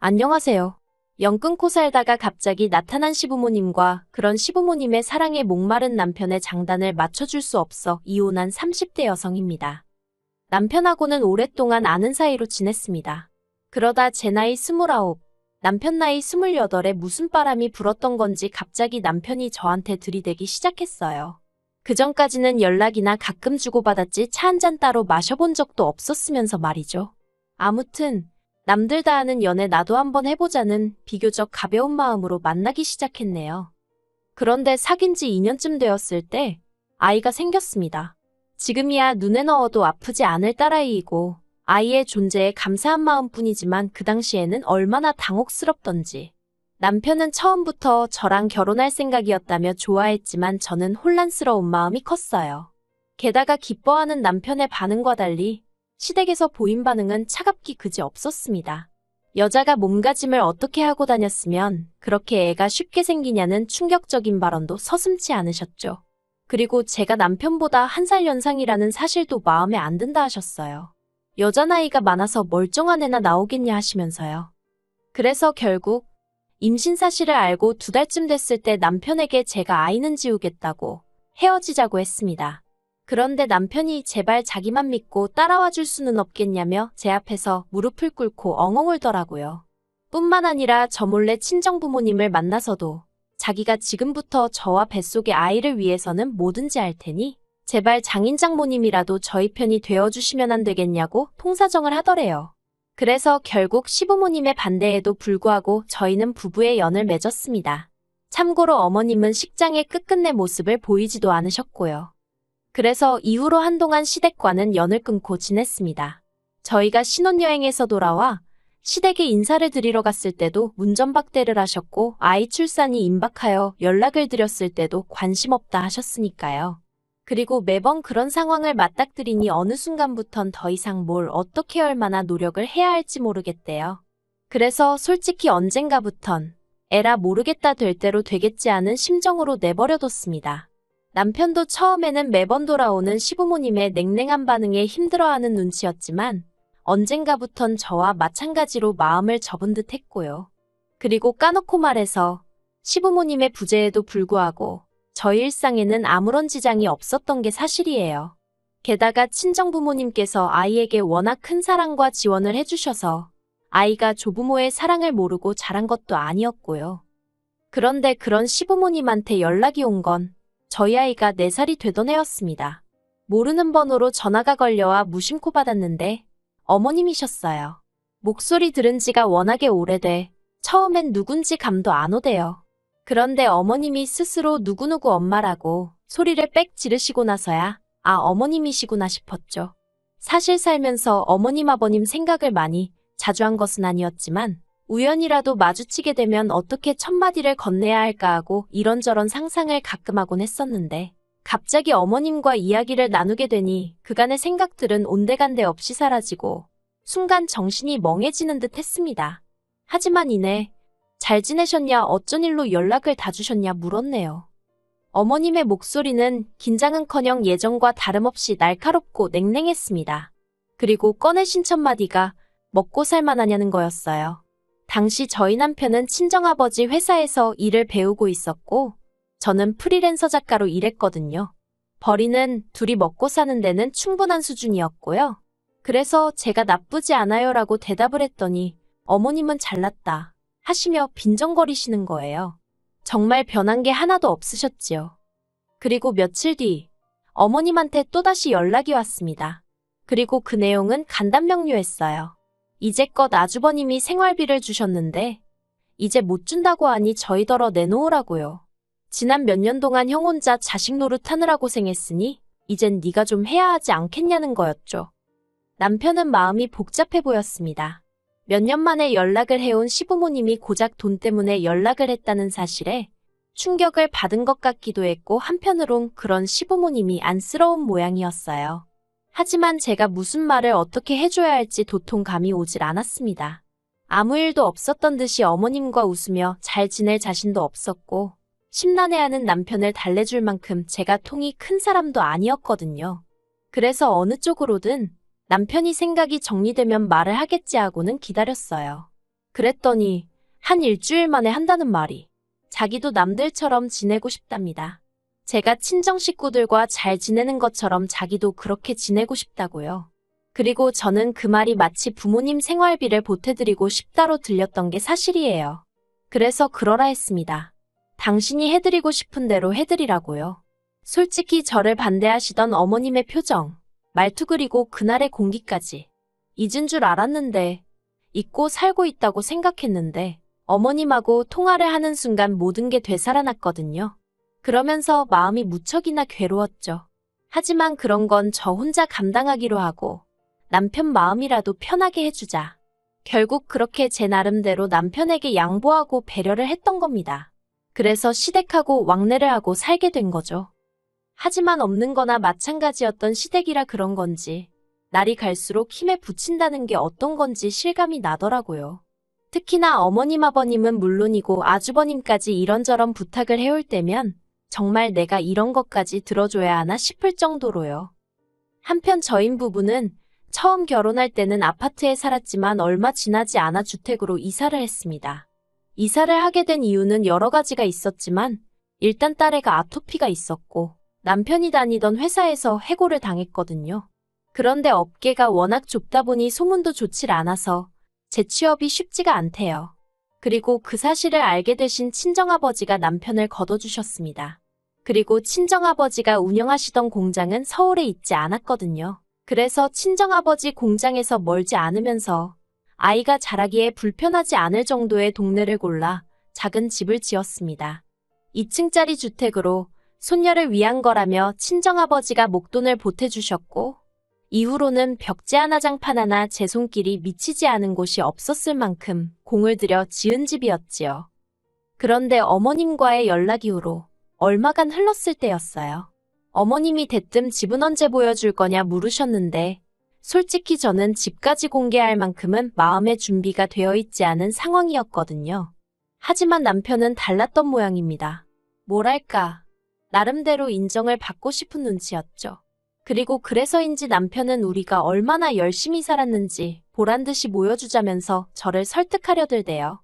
안녕하세요. 연 끊고 살다가 갑자기 나타난 시부모님과 그런 시부모님의 사랑에 목마른 남편의 장단을 맞춰줄 수 없어 이혼한 30대 여성입니다. 남편하고는 오랫동안 아는 사이로 지냈습니다. 그러다 제 나이 29, 남편 나이 28에 무슨 바람이 불었던 건지 갑자기 남편이 저한테 들이대기 시작했어요. 그전까지는 연락이나 가끔 주고받았지 차 한 잔 따로 마셔본 적도 없었으면서 말이죠. 아무튼 남들 다 하는 연애 나도 한번 해보자는 비교적 가벼운 마음으로 만나기 시작했네요. 그런데 사귄 지 2년쯤 되었을 때 아이가 생겼습니다. 지금이야 눈에 넣어도 아프지 않을 딸아이이고 아이의 존재에 감사한 마음뿐이지만 그 당시에는 얼마나 당혹스럽던지. 남편은 처음부터 저랑 결혼할 생각이었다며 좋아했지만 저는 혼란스러운 마음이 컸어요. 게다가 기뻐하는 남편의 반응과 달리 시댁에서 보인 반응은 차갑기 그지 없었습니다. 여자가 몸가짐을 어떻게 하고 다녔으면 그렇게 애가 쉽게 생기냐는 충격적인 발언도 서슴지 않으셨죠. 그리고 제가 남편보다 1살 연상이라는 사실도 마음에 안 든다 하셨어요. 여자 나이가 많아서 멀쩡한 애나 나오겠냐 하시면서요. 그래서 결국 임신 사실을 알고 2달쯤 됐을 때 남편에게 제가 아이는 지우겠다고 헤어지자고 했습니다. 그런데 남편이 제발 자기만 믿고 따라와 줄 수는 없겠냐며 제 앞에서 무릎을 꿇고 엉엉 울더라고요. 뿐만 아니라 저 몰래 친정부모님을 만나서도 자기가 지금부터 저와 뱃속의 아이를 위해서는 뭐든지 할 테니 제발 장인장모님이라도 저희 편이 되어주시면 안 되겠냐고 통사정을 하더래요. 그래서 결국 시부모님의 반대에도 불구하고 저희는 부부의 연을 맺었습니다. 참고로 어머님은 식장의 끝끝내 모습을 보이지도 않으셨고요. 그래서 이후로 한동안 시댁과는 연을 끊고 지냈습니다. 저희가 신혼여행에서 돌아와 시댁에 인사를 드리러 갔을 때도 문전박대를 하셨고 아이 출산이 임박하여 연락을 드렸을 때도 관심 없다 하셨으니까요. 그리고 매번 그런 상황을 맞닥뜨리니 어느 순간부턴 더 이상 뭘 어떻게 얼마나 노력을 해야 할지 모르겠대요. 그래서 솔직히 언젠가부턴 에라 모르겠다 될 대로 되겠지 하는 심정으로 내버려뒀습니다. 남편도 처음에는 매번 돌아오는 시부모님의 냉랭한 반응에 힘들어하는 눈치였지만 언젠가부턴 저와 마찬가지로 마음을 접은 듯 했고요. 그리고 까놓고 말해서 시부모님의 부재에도 불구하고 저희 일상에는 아무런 지장이 없었던 게 사실이에요. 게다가 친정부모님께서 아이에게 워낙 큰 사랑과 지원을 해주셔서 아이가 조부모의 사랑을 모르고 자란 것도 아니었고요. 그런데 그런 시부모님한테 연락이 온 건 저희 아이가 4살이 되던 해였습니다. 모르는 번호로 전화가 걸려와 무심코 받았는데 어머님이셨어요. 목소리 들은 지가 워낙에 오래돼 처음엔 누군지 감도 안 오대요. 그런데 어머님이 스스로 누구누구 엄마라고 소리를 빽 지르시고 나서야 아 어머님이시구나 싶었죠. 사실 살면서 어머님 아버님 생각을 많이 자주 한 것은 아니었지만 우연이라도 마주치게 되면 어떻게 첫마디를 건네야 할까 하고 이런저런 상상을 가끔 하곤 했었는데 갑자기 어머님과 이야기를 나누게 되니 그간의 생각들은 온데간데 없이 사라지고 순간 정신이 멍해지는 듯 했습니다. 하지만 이내 잘 지내셨냐 어쩐 일로 연락을 다 주셨냐 물었네요. 어머님의 목소리는 긴장은커녕 예전과 다름없이 날카롭고 냉랭했습니다. 그리고 꺼내신 첫마디가 먹고 살만하냐는 거였어요. 당시 저희 남편은 친정아버지 회사에서 일을 배우고 있었고 저는 프리랜서 작가로 일했거든요. 벌이는 둘이 먹고 사는 데는 충분한 수준이었고요. 그래서 제가 나쁘지 않아요라고 대답을 했더니 어머님은 잘났다 하시며 빈정거리시는 거예요. 정말 변한 게 하나도 없으셨지요. 그리고 며칠 뒤 어머님한테 또다시 연락이 왔습니다. 그리고 그 내용은 간단명료했어요. 이제껏 아주버님이 생활비를 주셨는데 이제 못 준다고 하니 저희더러 내놓으라고요. 지난 몇 년 동안 형 혼자 자식 노릇하느라 고생했으니 이젠 네가 좀 해야 하지 않겠냐는 거였죠. 남편은 마음이 복잡해 보였습니다. 몇 년 만에 연락을 해온 시부모님이 고작 돈 때문에 연락을 했다는 사실에 충격을 받은 것 같기도 했고 한편으론 그런 시부모님이 안쓰러운 모양이었어요. 하지만 제가 무슨 말을 어떻게 해줘야 할지 도통 감이 오질 않았습니다. 아무 일도 없었던 듯이 어머님과 웃으며 잘 지낼 자신도 없었고 심란해하는 남편을 달래줄 만큼 제가 통이 큰 사람도 아니었거든요. 그래서 어느 쪽으로든 남편이 생각이 정리되면 말을 하겠지 하고는 기다렸어요. 그랬더니 한 일주일 만에 한다는 말이 자기도 남들처럼 지내고 싶답니다. 제가 친정 식구들과 잘 지내는 것처럼 자기도 그렇게 지내고 싶다고요. 그리고 저는 그 말이 마치 부모님 생활비를 보태드리고 싶다로 들렸던 게 사실이에요. 그래서 그러라 했습니다. 당신이 해드리고 싶은 대로 해드리라고요. 솔직히 저를 반대하시던 어머님의 표정, 말투 그리고 그날의 공기까지 잊은 줄 알았는데, 잊고 살고 있다고 생각했는데 어머님하고 통화를 하는 순간 모든 게 되살아났거든요. 그러면서 마음이 무척이나 괴로웠죠. 하지만 그런 건 저 혼자 감당하기로 하고 남편 마음이라도 편하게 해주자. 결국 그렇게 제 나름대로 남편에게 양보하고 배려를 했던 겁니다. 그래서 시댁하고 왕래를 하고 살게 된 거죠. 하지만 없는 거나 마찬가지였던 시댁이라 그런 건지 날이 갈수록 힘에 부친다는 게 어떤 건지 실감이 나더라고요. 특히나 어머님 아버님은 물론이고 아주버님까지 이런저런 부탁을 해올 때면 정말 내가 이런 것까지 들어줘야 하나 싶을 정도로요. 한편 저희 부부는 처음 결혼할 때는 아파트에 살았지만 얼마 지나지 않아 주택으로 이사를 했습니다. 이사를 하게 된 이유는 여러 가지가 있었지만 일단 딸애가 아토피가 있었고 남편이 다니던 회사에서 해고를 당했거든요. 그런데 업계가 워낙 좁다 보니 소문도 좋질 않아서 재취업이 쉽지가 않대요. 그리고 그 사실을 알게 되신 친정아버지가 남편을 걷어주셨습니다. 그리고 친정아버지가 운영하시던 공장은 서울에 있지 않았거든요. 그래서 친정아버지 공장에서 멀지 않으면서 아이가 자라기에 불편하지 않을 정도의 동네를 골라 작은 집을 지었습니다. 2층짜리 주택으로 손녀를 위한 거라며 친정아버지가 목돈을 보태주셨고 이후로는 벽지 하나 장판 하나 제 손길이 미치지 않은 곳이 없었을 만큼 공을 들여 지은 집이었지요. 그런데 어머님과의 연락 이후로 얼마간 흘렀을 때였어요. 어머님이 대뜸 집은 언제 보여줄 거냐 물으셨는데 솔직히 저는 집까지 공개할 만큼은 마음의 준비가 되어 있지 않은 상황이었거든요. 하지만 남편은 달랐던 모양입니다. 뭐랄까, 나름대로 인정을 받고 싶은 눈치였죠. 그리고 그래서인지 남편은 우리가 얼마나 열심히 살았는지 보란듯이 보여주자면서 저를 설득하려 들대요.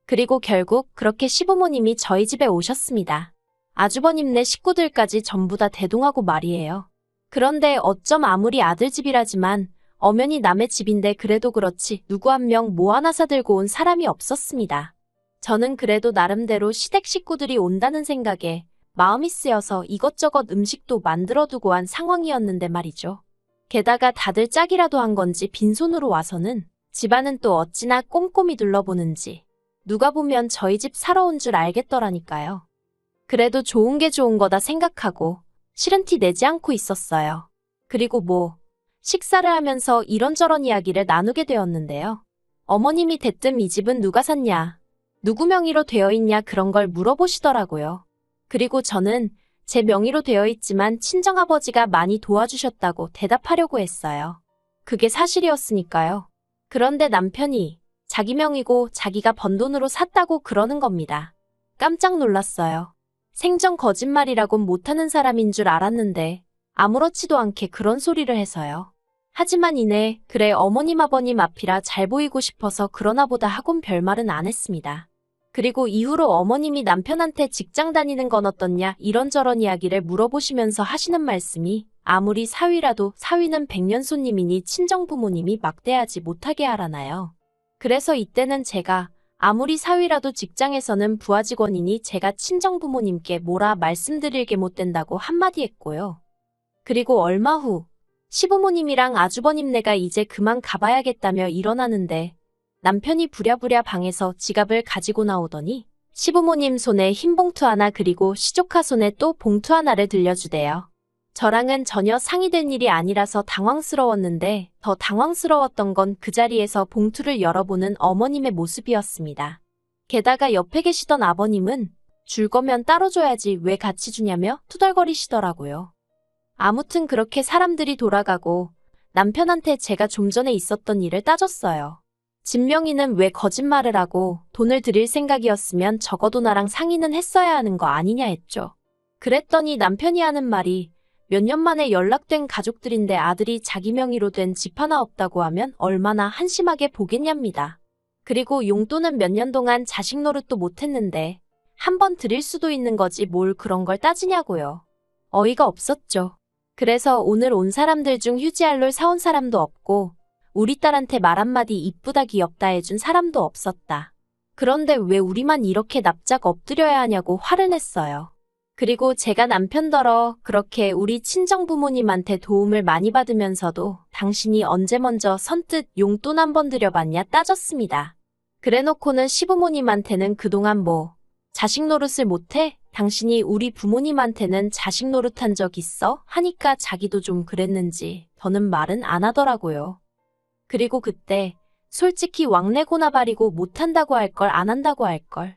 그리고 결국 그렇게 시부모님이 저희 집에 오셨습니다. 아주버님네 식구들까지 전부 다 대동하고 말이에요. 그런데 어쩜 아무리 아들 집이라지만 엄연히 남의 집인데 그래도 그렇지 누구 한 명 뭐 하나 사들고 온 사람이 없었습니다. 저는 그래도 나름대로 시댁 식구들이 온다는 생각에 마음이 쓰여서 이것저것 음식도 만들어두고 한 상황이었는데 말이죠. 게다가 다들 짝이라도 한 건지 빈손으로 와서는 집안은 또 어찌나 꼼꼼히 둘러보는지 누가 보면 저희 집 사러 온 줄 알겠더라니까요. 그래도 좋은 게 좋은 거다 생각하고 싫은 티 내지 않고 있었어요. 그리고 식사를 하면서 이런저런 이야기를 나누게 되었는데요. 어머님이 대뜸 이 집은 누가 샀냐, 누구 명의로 되어 있냐 그런 걸 물어보시더라고요. 그리고 저는 제 명의로 되어 있지만 친정아버지가 많이 도와주셨다고 대답하려고 했어요. 그게 사실이었으니까요. 그런데 남편이 자기 명의고 자기가 번 돈으로 샀다고 그러는 겁니다. 깜짝 놀랐어요. 생전 거짓말이라곤 못하는 사람인 줄 알았는데 아무렇지도 않게 그런 소리를 해서요. 하지만 이내 그래 어머님 아버님 앞이라 잘 보이고 싶어서 그러나 보다 하곤 별말은 안 했습니다. 그리고 이후로 어머님이 남편한테 직장 다니는 건 어떻냐 이런저런 이야기를 물어보시면서 하시는 말씀이 아무리 사위라도 사위는 백년 손님이니 친정부모님이 막대하지 못하게 하라나요. 그래서 이때는 제가 아무리 사위라도 직장에서는 부하 직원이니 제가 친정부모님께 뭐라 말씀드릴 게 못 된다고 한마디 했고요. 그리고 얼마 후 시부모님이랑 아주버님네가 이제 그만 가봐야겠다며 일어나는데 남편이 부랴부랴 방에서 지갑을 가지고 나오더니 시부모님 손에 흰 봉투 하나 그리고 시조카 손에 또 봉투 하나를 들려주대요. 저랑은 전혀 상의된 일이 아니라서 당황스러웠는데 더 당황스러웠던 건 그 자리에서 봉투를 열어보는 어머님의 모습이었습니다. 게다가 옆에 계시던 아버님은 줄 거면 따로 줘야지 왜 같이 주냐며 투덜거리시더라고요. 아무튼 그렇게 사람들이 돌아가고 남편한테 제가 좀 전에 있었던 일을 따졌어요. 집 명의는 왜 거짓말을 하고 돈을 드릴 생각이었으면 적어도 나랑 상의는 했어야 하는 거 아니냐 했죠. 그랬더니 남편이 하는 말이 몇 년 만에 연락된 가족들인데 아들이 자기 명의로 된 집 하나 없다고 하면 얼마나 한심하게 보겠냐입니다. 그리고 용돈은 몇 년 동안 자식 노릇도 못했는데 한 번 드릴 수도 있는 거지 뭘 그런 걸 따지냐고요. 어이가 없었죠. 그래서 오늘 온 사람들 중 휴지알롤 사온 사람도 없고 우리 딸한테 말 한마디 이쁘다 귀엽다 해준 사람도 없었다. 그런데 왜 우리만 이렇게 납작 엎드려야 하냐고 화를 냈어요. 그리고 제가 남편더러 그렇게 우리 친정부모님한테 도움을 많이 받으면서도 당신이 언제 먼저 선뜻 용돈 한 번 드려봤냐 따졌습니다. 그래놓고는 시부모님한테는 그동안 뭐 자식 노릇을 못해? 당신이 우리 부모님한테는 자식 노릇한 적 있어? 하니까 자기도 좀 그랬는지 더는 말은 안 하더라고요. 그리고 그때 솔직히 왕래고나발이고 못한다고 할 걸 안 한다고 할 걸.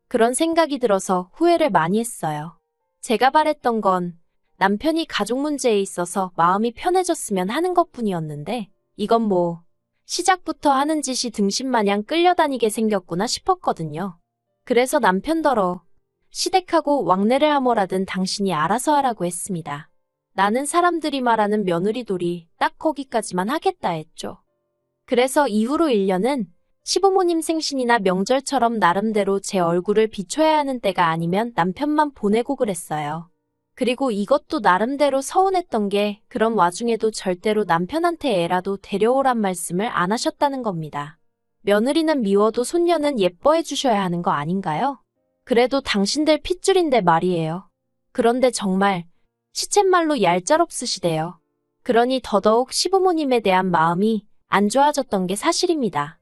그런 생각이 들어서 후회를 많이 했어요. 제가 바랬던 건 남편이 가족 문제에 있어서 마음이 편해졌으면 하는 것뿐이었는데 이건 뭐 시작부터 하는 짓이 등신마냥 끌려다니게 생겼구나 싶었거든요. 그래서 남편더러 시댁하고 왕래를 하뭐라든 당신이 알아서 하라고 했습니다. 나는 사람들이 말하는 며느리돌이 딱 거기까지만 하겠다 했죠. 그래서 이후로 1년은 시부모님 생신이나 명절처럼 나름대로 제 얼굴을 비춰야 하는 때가 아니면 남편만 보내고 그랬어요. 그리고 이것도 나름대로 서운했던 게 그런 와중에도 절대로 남편한테 애라도 데려오란 말씀을 안 하셨다는 겁니다. 며느리는 미워도 손녀는 예뻐해 주셔야 하는 거 아닌가요? 그래도 당신들 핏줄인데 말이에요. 그런데 정말 시쳇말로 얄짤없으시대요. 그러니 더더욱 시부모님에 대한 마음이 안 좋아졌던 게 사실입니다.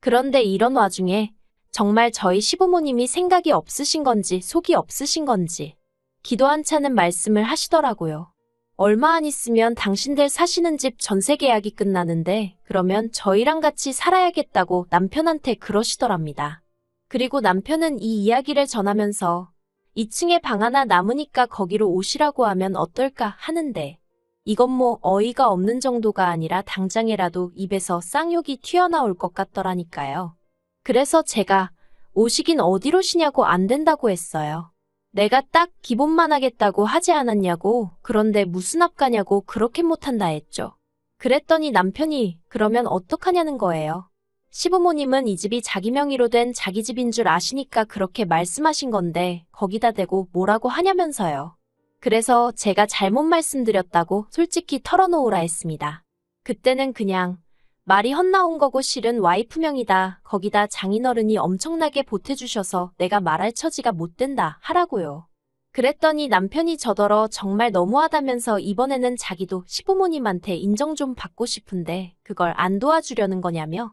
그런데 이런 와중에 정말 저희 시부모님이 생각이 없으신 건지 속이 없으신 건지 기도 한 차는 말씀을 하시더라고요. 얼마 안 있으면 당신들 사시는 집 전세 계약이 끝나는데 그러면 저희랑 같이 살아야겠다고 남편한테 그러시더랍니다. 그리고 남편은 이 이야기를 전하면서 2층에 방 하나 남으니까 거기로 오시라고 하면 어떨까 하는데 이건 뭐 어이가 없는 정도가 아니라 당장에라도 입에서 쌍욕이 튀어나올 것 같더라니까요. 그래서 제가 오시긴 어디로 쉬냐고 안 된다고 했어요. 내가 딱 기본만 하겠다고 하지 않았냐고, 그런데 무슨 앞가냐고 그렇게 못한다 했죠. 그랬더니 남편이 그러면 어떡하냐는 거예요. 시부모님은 이 집이 자기 명의로 된 자기 집인 줄 아시니까 그렇게 말씀하신 건데 거기다 대고 뭐라고 하냐면서요. 그래서 제가 잘못 말씀드렸다고 솔직히 털어놓으라 했습니다. 그때는 그냥 말이 헛나온 거고 실은 와이프 명이다. 거기다 장인어른이 엄청나게 보태주셔서 내가 말할 처지가 못 된다 하라고요. 그랬더니 남편이 저더러 정말 너무하다면서 이번에는 자기도 시부모님한테 인정 좀 받고 싶은데 그걸 안 도와주려는 거냐며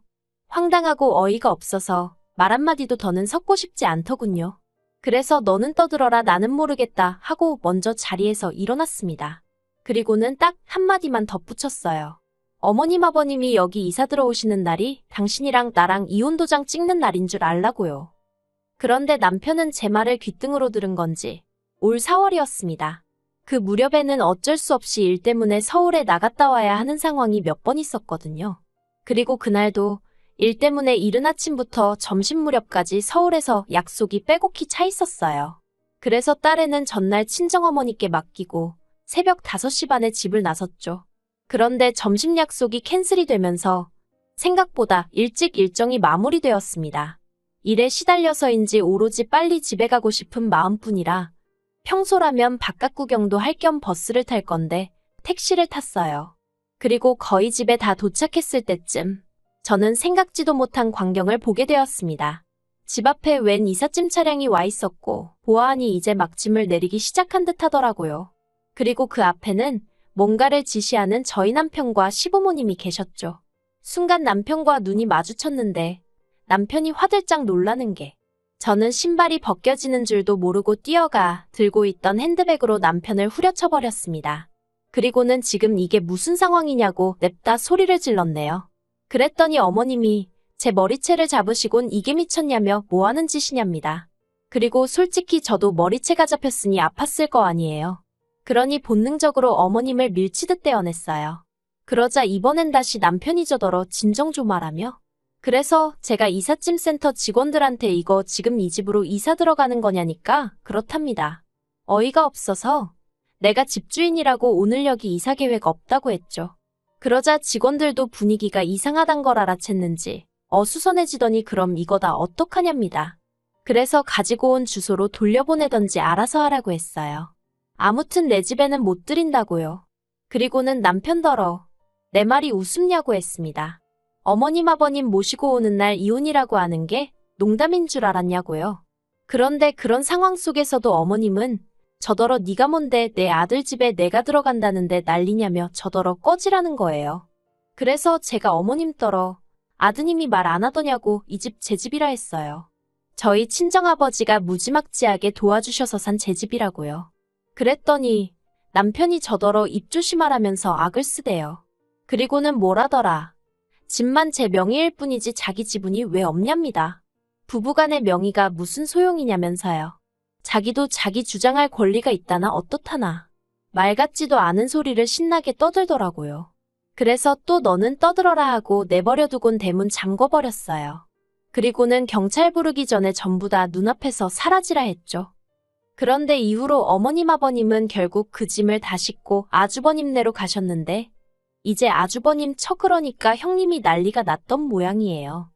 황당하고 어이가 없어서 말 한마디도 더는 섞고 싶지 않더군요. 그래서 너는 떠들어라 나는 모르겠다 하고 먼저 자리에서 일어났습니다. 그리고는 딱 한마디만 덧붙였어요. 어머님 아버님이 여기 이사 들어오시는 날이 당신이랑 나랑 이혼도장 찍는 날인 줄 알라고요. 그런데 남편은 제 말을 귓등으로 들은 건지 올 4월이었습니다. 그 무렵에는 어쩔 수 없이 일 때문에 서울에 나갔다 와야 하는 상황이 몇 번 있었거든요. 그리고 그날도 일 때문에 이른 아침부터 점심 무렵까지 서울에서 약속이 빼곡히 차 있었어요. 그래서 딸애는 전날 친정어머니께 맡기고 새벽 5시 반에 집을 나섰죠. 그런데 점심 약속이 캔슬이 되면서 생각보다 일찍 일정이 마무리되었습니다. 일에 시달려서인지 오로지 빨리 집에 가고 싶은 마음뿐이라 평소라면 바깥 구경도 할 겸 버스를 탈 건데 택시를 탔어요. 그리고 거의 집에 다 도착했을 때쯤 저는 생각지도 못한 광경을 보게 되었습니다. 집 앞에 웬 이삿짐 차량이 와 있었고 보아하니 이제 막 짐을 내리기 시작한 듯 하더라고요. 그리고 그 앞에는 뭔가를 지시하는 저희 남편과 시부모님이 계셨죠. 순간 남편과 눈이 마주쳤는데 남편이 화들짝 놀라는 게 저는 신발이 벗겨지는 줄도 모르고 뛰어가 들고 있던 핸드백으로 남편을 후려쳐버렸습니다. 그리고는 지금 이게 무슨 상황이냐고 냅다 소리를 질렀네요. 그랬더니 어머님이 제 머리채를 잡으시곤 이게 미쳤냐며 뭐하는 짓이냐입니다. 그리고 솔직히 저도 머리채가 잡혔으니 아팠을 거 아니에요. 그러니 본능적으로 어머님을 밀치듯 떼어냈어요. 그러자 이번엔 다시 남편이 저더러 진정 좀 하라며. 그래서 제가 이삿짐 센터 직원들한테 이거 지금 이 집으로 이사 들어가는 거냐니까 그렇답니다. 어이가 없어서 내가 집주인이라고 오늘 여기 이사 계획 없다고 했죠. 그러자 직원들도 분위기가 이상하단 걸 알아챘는지 어수선해지더니 그럼 이거 다 어떡하냐입니다. 그래서 가지고 온 주소로 돌려보내던지 알아서 하라고 했어요. 아무튼 내 집에는 못 들인다고요. 그리고는 남편더러 내 말이 우습냐고 했습니다. 어머님 아버님 모시고 오는 날 이혼이라고 하는 게 농담인 줄 알았냐고요. 그런데 그런 상황 속에서도 어머님은 저더러 네가 뭔데 내 아들 집에 내가 들어간다는데 난리냐며 저더러 꺼지라는 거예요. 그래서 제가 어머님더러 아드님이 말 안 하더냐고 이 집 제 집이라 했어요. 저희 친정아버지가 무지막지하게 도와주셔서 산 제 집이라고요. 그랬더니 남편이 저더러 입 조심하라면서 악을 쓰대요. 그리고는 뭐라더라. 집만 제 명의일 뿐이지 자기 지분이 왜 없냐입니다. 부부간의 명의가 무슨 소용이냐면서요. 자기도 자기 주장할 권리가 있다나 어떻다나. 말 같지도 않은 소리를 신나게 떠들더라고요. 그래서 또 너는 떠들어라 하고 내버려두곤 대문 잠궈버렸어요. 그리고는 경찰 부르기 전에 전부 다 눈앞에서 사라지라 했죠. 그런데 이후로 어머님 아버님은 결국 그 짐을 다 싣고 아주버님네로 가셨는데 이제 아주버님 처 그러니까 형님이 난리가 났던 모양이에요.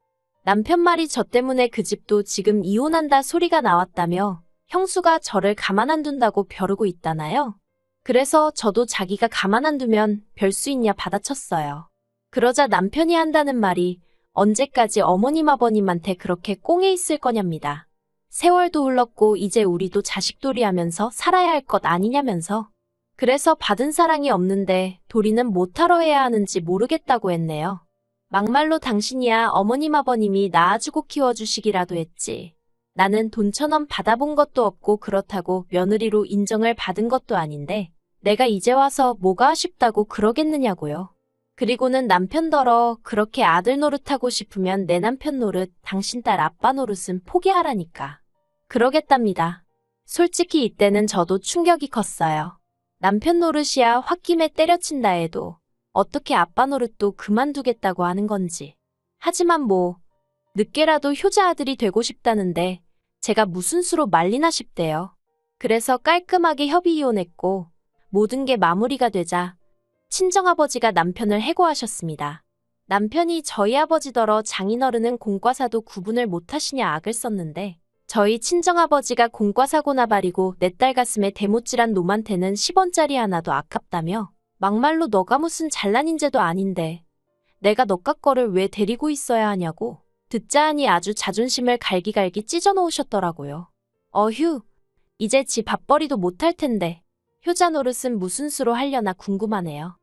남편 말이 저 때문에 그 집도 지금 이혼한다 소리가 나왔다며 형수가 저를 가만 안 둔다고 벼르고 있다나요? 그래서 저도 자기가 가만 안 두면 별 수 있냐 받아쳤어요. 그러자 남편이 한다는 말이 언제까지 어머님 아버님한테 그렇게 꽁에 있을 거냐입니다. 세월도 흘렀고 이제 우리도 자식돌이 하면서 살아야 할 것 아니냐면서. 그래서 받은 사랑이 없는데 도리는 못하러 해야 하는지 모르겠다고 했네요. 막말로 당신이야 어머님 아버님이 낳아주고 키워주시기라도 했지. 나는 돈 1,000원 받아본 것도 없고 그렇다고 며느리로 인정을 받은 것도 아닌데 내가 이제 와서 뭐가 아쉽다고 그러겠느냐고요. 그리고는 남편더러 그렇게 아들 노릇하고 싶으면 내 남편 노릇, 당신 딸 아빠 노릇은 포기하라니까. 그러겠답니다. 솔직히 이때는 저도 충격이 컸어요. 남편 노릇이야 홧김에 때려친다 해도 어떻게 아빠 노릇도 그만두겠다고 하는 건지. 하지만 뭐 늦게라도 효자 아들이 되고 싶다는데 제가 무슨 수로 말리나 싶대요. 그래서 깔끔하게 협의 이혼했고 모든 게 마무리가 되자 친정아버지가 남편을 해고하셨습니다. 남편이 저희 아버지더러 장인어른은 공과사도 구분을 못하시냐 악을 썼는데 저희 친정아버지가 공과사고나 바리고 내 딸 가슴에 대못질한 놈한테는 10원짜리 하나도 아깝다며 막말로 너가 무슨 잘난 인재도 아닌데 내가 너깟 거를 왜 데리고 있어야 하냐고 듣자 하니 아주 자존심을 갈기갈기 찢어놓으셨더라고요. 어휴, 이제 지 밥벌이도 못할 텐데 효자 노릇은 무슨 수로 하려나 궁금하네요.